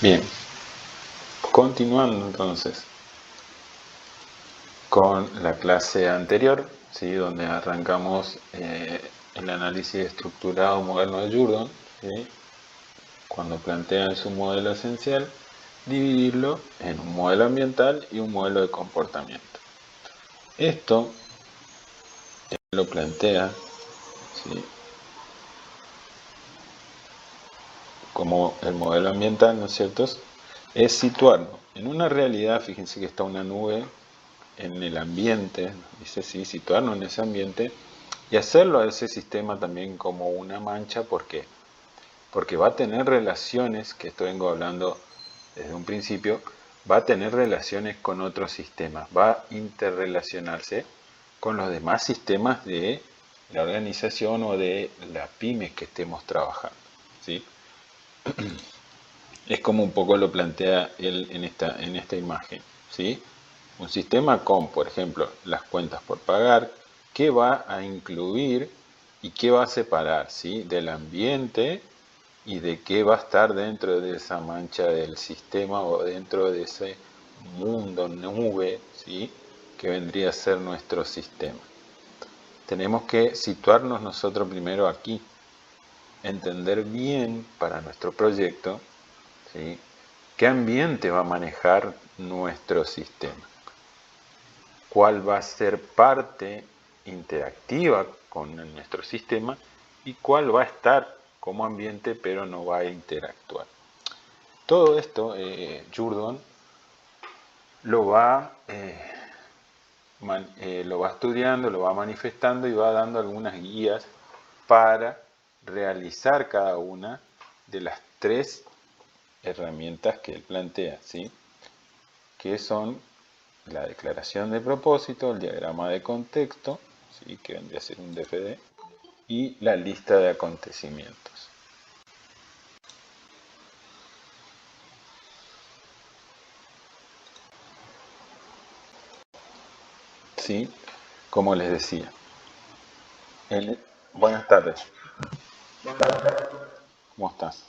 Bien, continuando entonces con la clase anterior, ¿sí? Donde arrancamos el análisis estructurado moderno de Jourdan, ¿sí? Cuando plantean su modelo esencial, dividirlo en un modelo ambiental y un modelo de comportamiento. Esto lo plantea, ¿sí? Como el modelo ambiental, ¿no es cierto? Es situarnos en una realidad. Fíjense que está una nube en el ambiente, dice sí, situarnos en ese ambiente y hacerlo a ese sistema también como una mancha. ¿Por qué? Porque va a tener relaciones, que esto vengo hablando desde un principio, va a tener relaciones con otros sistemas, va a interrelacionarse con los demás sistemas de la organización o de la pyme que estemos trabajando, ¿sí? Es como un poco lo plantea él en esta imagen, ¿sí? Un sistema con, por ejemplo, las cuentas por pagar, ¿qué va a incluir y qué va a separar, ¿sí? Del ambiente y de qué va a estar dentro de esa mancha del sistema o dentro de ese mundo nube, ¿sí? Que vendría a ser nuestro sistema. Tenemos que situarnos nosotros primero aquí, entender bien para nuestro proyecto, ¿sí? ¿Qué ambiente va a manejar nuestro sistema? ¿Cuál va a ser parte interactiva con nuestro sistema? ¿Y cuál va a estar como ambiente pero no va a interactuar? Todo esto Jourdan lo va, lo va estudiando, lo va manifestando y va dando algunas guías para realizar cada una de las tres herramientas que él plantea, ¿sí? Que son la declaración de propósito, el diagrama de contexto, ¿sí? Que vendría a ser un DFD, y la lista de acontecimientos. ¿Sí? Como les decía. Buenas tardes. ¿Cómo estás?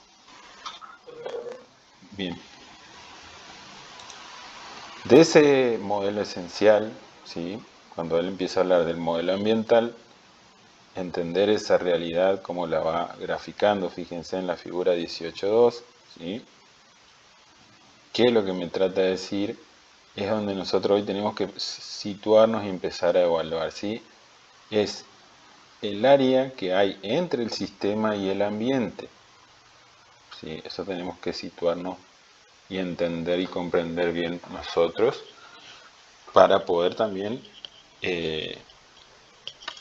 Bien. De ese modelo esencial, ¿sí? Cuando él empieza a hablar del modelo ambiental, entender esa realidad como la va graficando, fíjense en la figura 18.2, ¿sí? ¿Qué es lo que me trata de decir? Es donde nosotros hoy tenemos que situarnos y empezar a evaluar, ¿sí? Es el área que hay entre el sistema y el ambiente, ¿sí? Eso tenemos que situarnos y entender y comprender bien nosotros para poder también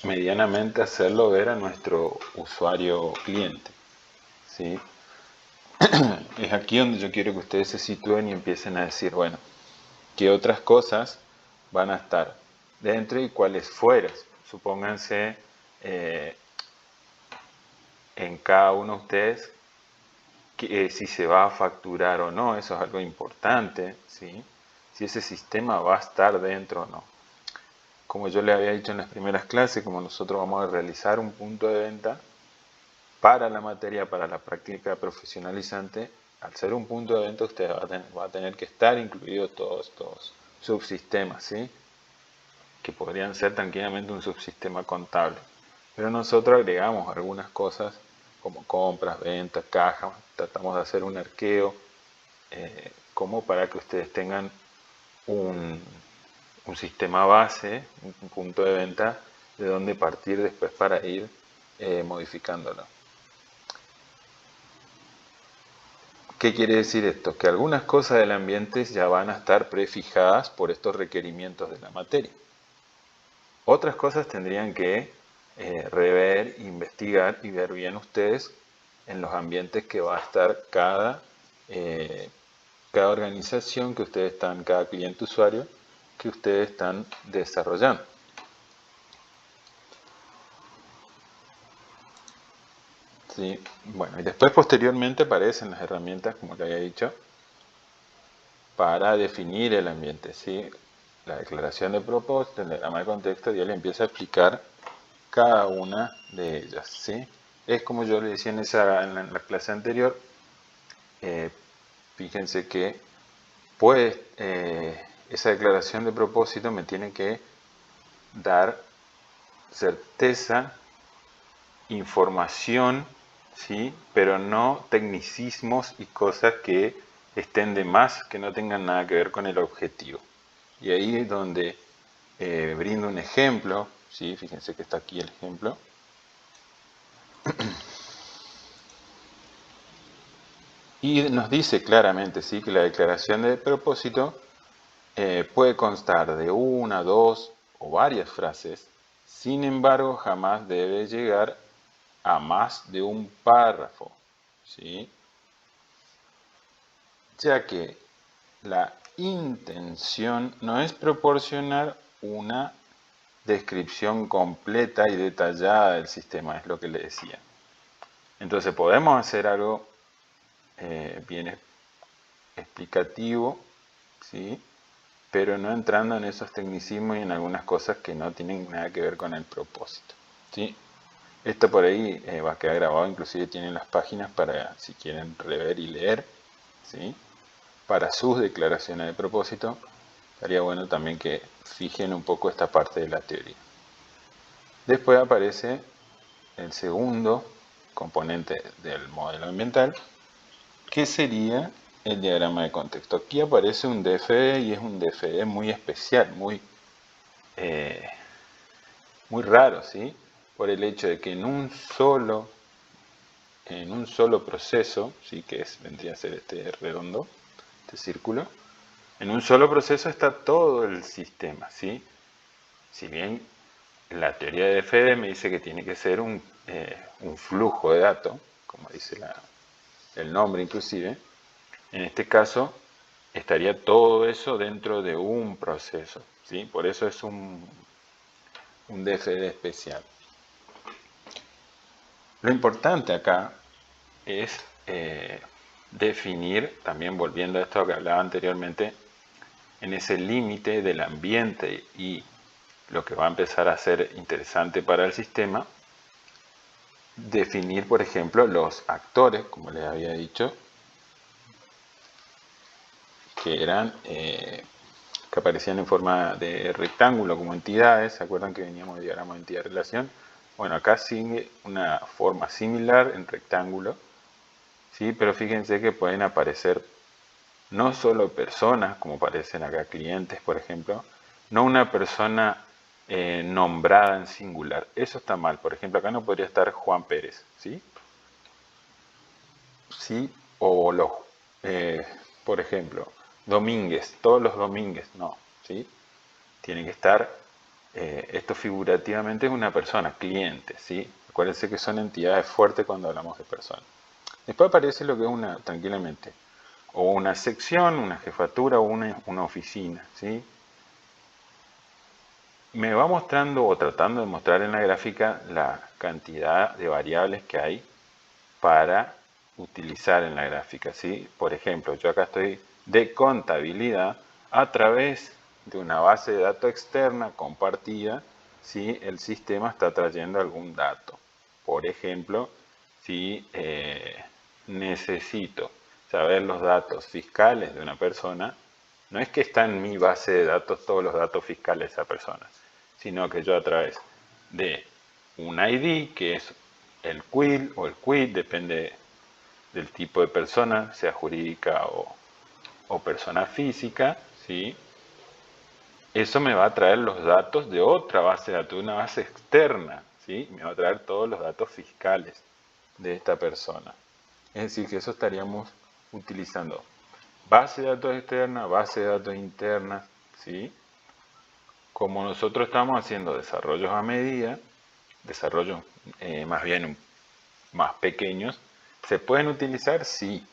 medianamente hacerlo ver a nuestro usuario cliente, ¿sí? Es aquí donde yo quiero que ustedes se sitúen y empiecen a decir, bueno, ¿qué otras cosas van a estar dentro y cuáles fuera? Supónganse en cada uno de ustedes que, si se va a facturar o no, eso es algo importante, ¿sí? Si ese sistema va a estar dentro o no. Como yo le había dicho en las primeras clases, como nosotros vamos a realizar un punto de venta para la materia, para la práctica profesionalizante, al ser un punto de venta usted va a tener que estar incluidos todos estos subsistemas, ¿sí? Que podrían ser tranquilamente un subsistema contable. Pero nosotros agregamos algunas cosas como compras, ventas, cajas, tratamos de hacer un arqueo como para que ustedes tengan un sistema base, un punto de venta de donde partir después para ir modificándolo. ¿Qué quiere decir esto? Que algunas cosas del ambiente ya van a estar prefijadas por estos requerimientos de la materia. Otras cosas tendrían que rever, investigar y ver bien ustedes en los ambientes que va a estar cada organización que ustedes están, cada cliente usuario que ustedes están desarrollando. ¿Sí? Bueno, y después posteriormente aparecen las herramientas, como le había dicho, para definir el ambiente, ¿sí? La declaración de propósito, el diagrama de contexto, y él empieza a explicar cada una de ellas, ¿sí? Es como yo le decía en la clase anterior, fíjense que pues esa declaración de propósito me tiene que dar certeza, información, ¿sí? Pero no tecnicismos y cosas que estén de más, que no tengan nada que ver con el objetivo. Y ahí es donde brindo un ejemplo, ¿sí? Fíjense que está aquí el ejemplo. Y nos dice claramente, ¿sí?, que la declaración de propósito puede constar de una, dos o varias frases. Sin embargo, jamás debe llegar a más de un párrafo, ¿sí? Ya que la intención no es proporcionar una descripción completa y detallada del sistema, es lo que le decía. Entonces podemos hacer algo bien explicativo, ¿sí?, pero no entrando en esos tecnicismos y en algunas cosas que no tienen nada que ver con el propósito, ¿sí? Esto por ahí va a quedar grabado, inclusive tienen las páginas para si quieren rever y leer, ¿sí?, para sus declaraciones de propósito. Estaría bueno también que fijen un poco esta parte de la teoría. Después aparece el segundo componente del modelo ambiental, que sería el diagrama de contexto. Aquí aparece un DFE y es un DFE muy especial, muy raro, ¿sí? Por el hecho de que en un solo proceso, ¿sí?, que vendría a ser este redondo, este círculo, en un solo proceso está todo el sistema, ¿sí? Si bien la teoría de Fede me dice que tiene que ser un flujo de datos, como dice el nombre inclusive, en este caso estaría todo eso dentro de un proceso, ¿sí? Por eso es un DFD especial. Lo importante acá es definir, también volviendo a esto que hablaba anteriormente, en ese límite del ambiente y lo que va a empezar a ser interesante para el sistema, definir, por ejemplo, los actores, como les había dicho, que eran que aparecían en forma de rectángulo como entidades. ¿Se acuerdan que veníamos de diagrama de entidad-relación? Bueno, acá sigue una forma similar en rectángulo, ¿sí? Pero fíjense que pueden aparecer no solo personas, como aparecen acá clientes, por ejemplo, no una persona nombrada en singular. Eso está mal. Por ejemplo, acá no podría estar Juan Pérez, ¿sí? Sí, o los, por ejemplo, Domínguez, todos los Domínguez, no, ¿sí? Tiene que estar, esto figurativamente es una persona, cliente, ¿sí? Acuérdense que son entidades fuertes cuando hablamos de personas. Después aparece lo que es tranquilamente, o una sección, una jefatura o una oficina, ¿sí? Me va mostrando o tratando de mostrar en la gráfica la cantidad de variables que hay para utilizar en la gráfica, ¿sí? Por ejemplo, yo acá estoy de contabilidad a través de una base de datos externa compartida, si el sistema está trayendo algún dato. Por ejemplo, si necesito saber los datos fiscales de una persona, no es que está en mi base de datos todos los datos fiscales de esa persona, sino que yo a través de un ID, que es el QUIL o el QUID, depende del tipo de persona, sea jurídica o persona física, ¿sí? Eso me va a traer los datos de otra base de datos, de una base externa, ¿sí? Me va a traer todos los datos fiscales de esta persona. Es decir, que eso estaríamos utilizando base de datos externa, base de datos interna, ¿sí? Como nosotros estamos haciendo desarrollos a medida, desarrollos más bien más pequeños, ¿se pueden utilizar? Sí,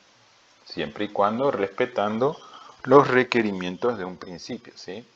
siempre y cuando respetando los requerimientos de un principio, ¿sí?